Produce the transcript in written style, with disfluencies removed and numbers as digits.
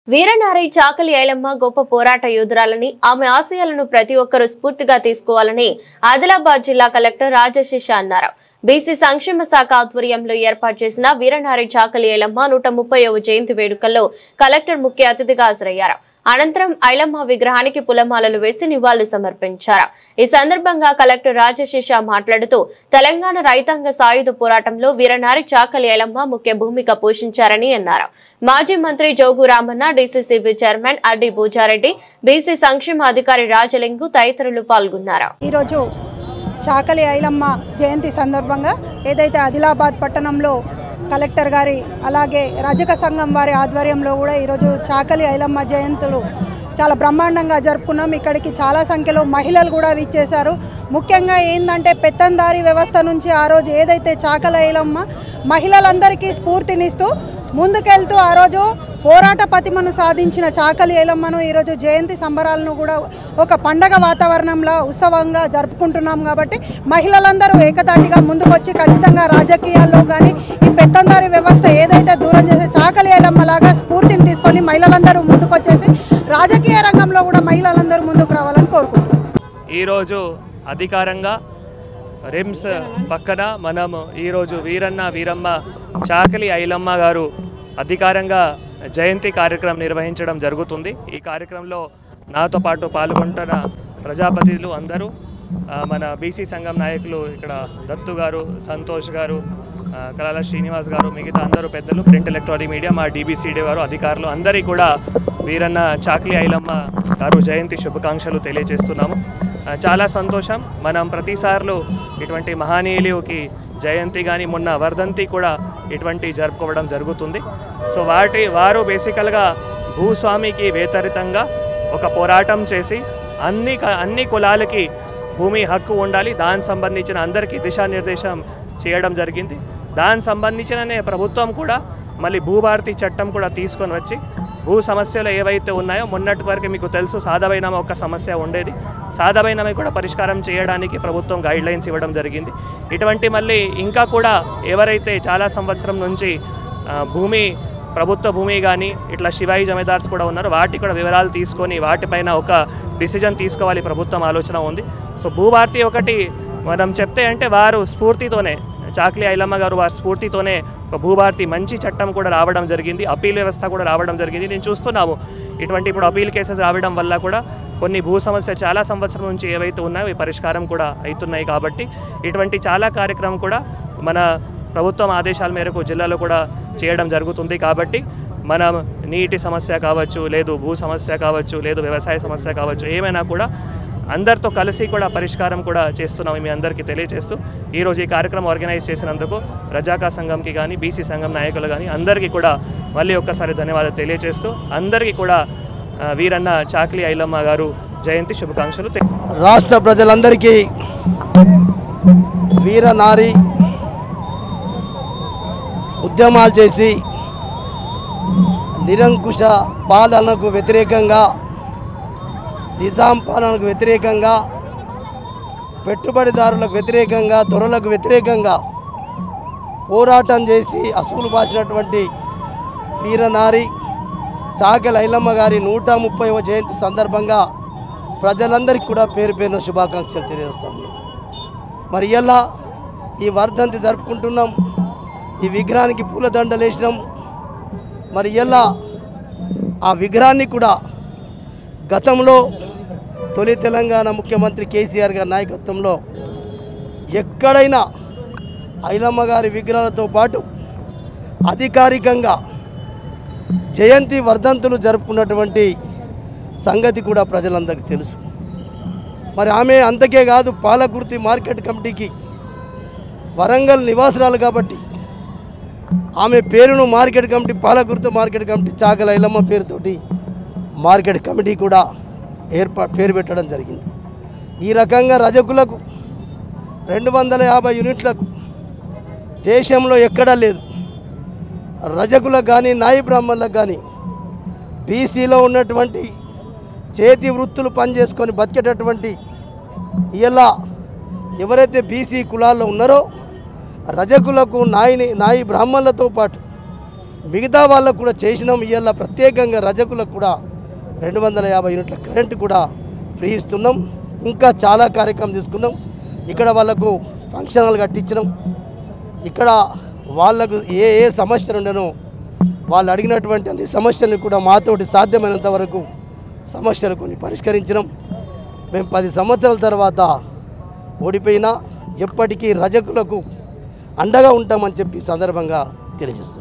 వీరనారి చాకలి ఐలమ్మ గొప్ప పోరాట యోధురాలని ఆమె ఆశయాలను ప్రతి ఒక్కరూ స్ఫూర్తిగా తీసుకోవాలని ఆదిలాబాద్ జిల్లా కలెక్టర్ రాజశేష అన్నారు. బీసీ సంక్షేమ శాఖ ఆధ్వర్యంలో ఏర్పాటు చేసిన వీరనారి చాకలి ఐలమ్మ 130వ జయంతి వేడుకల్లో కలెక్టర్ ముఖ్య అతిథిగా హాజరయ్యారు. అనంతరం ఐలమ్మ విగ్రహానికి పూలమాలలు వేసి నివాళులు సమర్పించారు. ఈ సందర్భంగా కలెక్టర్ రాజశేష మాట్లాడుతూ తెలంగాణ రైతాంగ సాయుధ పోరాటంలో వీరనారి చాకలి ఐలమ్మ ముఖ్య భూమిక పోషించారని అన్నారు. మాజీ మంత్రి Jogu Ramanna, DCCB chairman Addi Bhoja Reddy, BC సంక్షేమ అధికారి రాజలింగు తదితరులు పాల్గొన్నారు. ఈరోజు చాకలి ఐలమ్మ జయంతి సందర్భంగా ఏదైతే ఆదిలాబాద్ పట్టణంలో కలెక్టర్ గారి అలాగే రజక సంఘం వారి ఆధ్వర్యంలో కూడా ఈరోజు చాకలి ఐలమ్మ జయంతులు చాలా బ్రహ్మాండంగా జరుపుకున్నాం. ఇక్కడికి చాలా సంఖ్యలో మహిళలు కూడా విచ్చేశారు. ముఖ్యంగా ఏంటంటే పెత్తందారీ వ్యవస్థ నుంచి ఆ రోజు ఏదైతే చాకలి ఐలమ్మ మహిళలందరికీ స్ఫూర్తినిస్తూ ముందుకెళ్తూ ఆ రోజు పోరాట పటిమను సాధించిన చాకలి ఐలమ్మను ఈరోజు జయంతి సంబరాలను కూడా ఒక పండగ వాతావరణంలో ఉత్సవంగా జరుపుకుంటున్నాం. కాబట్టి మహిళలందరూ ఏకతాటిగా ముందుకొచ్చి ఖచ్చితంగా రాజకీయాల్లో కానీ ఈ పెత్తందారీ వ్యవస్థ ఏదైతే దూరం చేసే చాకలి ఐలమ్మ లాగా స్ఫూర్తిని తీసుకొని మహిళలందరూ ముందుకొచ్చేసి రాజకీయ రంగంలో కూడా మహిళలందరూ ముందుకు రావాలని కోరుకుంటున్నాం. ఈరోజు అధికారంగా రిమ్స్ పక్కన మనం ఈరోజు వీరన్న వీరమ్మ చాకలి ఐలమ్మ గారు అధికారంగా జయంతి కార్యక్రమం నిర్వహించడం జరుగుతుంది. ఈ కార్యక్రమంలో నాతో పాటు పాల్గొంటున్న ప్రజాప్రతినిధులు అందరూ మన బీసీ సంఘం నాయకులు ఇక్కడ దత్తు గారు, సంతోష్ గారు, కలాల శ్రీనివాస్ గారు, మిగతా అందరూ పెద్దలు, ప్రింట్ ఎలక్ట్రానిక్ మీడియా, మా డీబీసీడీ వారు, అధికారులు అందరికీ కూడా వీరన్న చాకలి ఐలమ్మ గారు జయంతి శుభాకాంక్షలు తెలియజేస్తున్నాము. చాలా సంతోషం. మనం ప్రతిసార్లు ఇటువంటి మహనీయులకి జయంతి కానీ మొన్న వర్ధంతి కూడా ఇటువంటి జరుపుకోవడం జరుగుతుంది. సో వారు బేసికల్గా భూస్వామికి వ్యతిరేకంగా ఒక పోరాటం చేసి అన్ని కులాలకి భూమి హక్కు ఉండాలి, దానికి సంబంధించిన అందరికీ దిశానిర్దేశం చేయడం జరిగింది. దానికి సంబంధించిన ప్రభుత్వం కూడా మళ్ళీ భూభారతి చట్టం కూడా తీసుకొని వచ్చి భూ సమస్యలు ఏవైతే ఉన్నాయో మొన్నటి వరకు మీకు తెలుసు సాధవైనామా ఒక సమస్య ఉండేది, సాధవైనామా కూడా పరిష్కారం చేయడానికి ప్రభుత్వం గైడ్లైన్స్ ఇవ్వడం జరిగింది. ఇటువంటి మళ్ళీ ఇంకా కూడా ఎవరైతే చాలా సంవత్సరం నుంచి ప్రభుత్వ భూమి కానీ ఇట్లా శివాయి జమీదార్స్ కూడా ఉన్నారు, వాటి కూడా వివరాలు తీసుకొని వాటిపైన ఒక డిసిజన్ తీసుకోవాలి ప్రభుత్వం ఆలోచన ఉంది. సో భూభారతి ఒకటి మనం చెప్తే అంటే వారు స్ఫూర్తితోనే చాకలి ఐలమ్మ గారు వారి స్ఫూర్తితోనే ఒక భూభారతి మంచి చట్టం కూడా రావడం జరిగింది, అపీల్ వ్యవస్థ కూడా రావడం జరిగింది. నేను చూస్తున్నాము ఇటువంటి ఇప్పుడు అపీల్ కేసెస్ రావడం వల్ల కూడా కొన్ని భూ సమస్య చాలా సంవత్సరం నుంచి ఏవైతే ఉన్నాయో ఈ పరిష్కారం కూడా అవుతున్నాయి. కాబట్టి ఇటువంటి చాలా కార్యక్రమం కూడా మన ప్రభుత్వం ఆదేశాల మేరకు జిల్లాలో కూడా చేయడం జరుగుతుంది. కాబట్టి మనం నీటి సమస్య కావచ్చు, లేదు భూ సమస్య కావచ్చు, లేదు వ్యవసాయ సమస్య కావచ్చు, ఏమైనా కూడా అందరితో కలిసి కూడా పరిష్కారం కూడా చేస్తున్నాము మీ అందరికీ తెలియజేస్తూ ఈరోజు ఈ కార్యక్రమం ఆర్గనైజ్ చేసినందుకు రజాకా సంఘంకి కానీ బీసీ సంఘం నాయకులు కానీ అందరికీ కూడా మళ్ళీ ఒక్కసారి ధన్యవాదాలు తెలియజేస్తూ అందరికీ కూడా వీరన్న చాకలి ఐలమ్మ గారు జయంతి శుభాకాంక్షలు. రాష్ట్ర ప్రజలందరికీ వీరనారి ఉద్యమాలు చేసి నిరంకుశ పాలనకు వ్యతిరేకంగా, నిజాం పాలనకు వ్యతిరేకంగా, పెట్టుబడిదారులకు వ్యతిరేకంగా, దొరలకు వ్యతిరేకంగా పోరాటం చేసి అసూలు బాసినటువంటి వీరనారి చాకలి ఐలమ్మ గారి 130వ జయంతి సందర్భంగా ప్రజలందరికీ కూడా పేరు పేరున శుభాకాంక్షలు తెలియజేస్తాము. మరి ఇలా ఈ వర్ధంతి జరుపుకుంటున్నాం, ఈ విగ్రహానికి పూలదండలు వేసినాం. మరి ఇలా ఆ విగ్రహాన్ని కూడా గతంలో తొలి తెలంగాణ ముఖ్యమంత్రి కేసీఆర్ గారి నాయకత్వంలో ఎక్కడైనా ఐలమ్మ గారి విగ్రహాలతో పాటు అధికారికంగా జయంతి వర్ధంతులు జరుపుకున్నటువంటి సంగతి కూడా ప్రజలందరికీ తెలుసు. మరి ఆమె అంతకే కాదు, పాలకుర్తి మార్కెట్ కమిటీకి వరంగల్ నివాసురాలు కాబట్టి ఆమె పేరును market committee, Palakurthi market committee Chakali Ailamma పేరుతోటి మార్కెట్ కమిటీ కూడా పేరు పెట్టడం జరిగింది. ఈ రకంగా రజకులకు 250 యూనిట్లకు దేశంలో ఎక్కడా లేదు. రజకులకు కానీ నాయి బ్రాహ్మణులకు కానీ బీసీలో ఉన్నటువంటి చేతి వృత్తులు పనిచేసుకొని బతికేటటువంటి ఇలా ఎవరైతే బీసీ కులాల్లో ఉన్నారో రజకులకు నాయి బ్రాహ్మణులతో పాటు మిగతా వాళ్ళకు కూడా చేసినాం. ఇవాళ ప్రత్యేకంగా రజకులకు కూడా 250 యూనిట్ల కరెంటు కూడా ఫ్రీ ఇస్తున్నాం. ఇంకా చాలా కార్యక్రమం తీసుకున్నాం. ఇక్కడ వాళ్ళకు ఫంక్షన్ హాల్ కట్టించినాం. ఇక్కడ వాళ్ళకు ఏ ఏ సమస్యలు ఉండనో వాళ్ళు అడిగినటువంటి అన్ని సమస్యలను కూడా మాతోటి సాధ్యమైనంత వరకు సమస్యలు కొన్ని పరిష్కరించినాం. మేము 10 సంవత్సరాల తర్వాత ఓడిపోయినా ఎప్పటికీ రజకులకు అండగా ఉంటామని చెప్పి సందర్భంగా తెలియజేస్తున్నాం.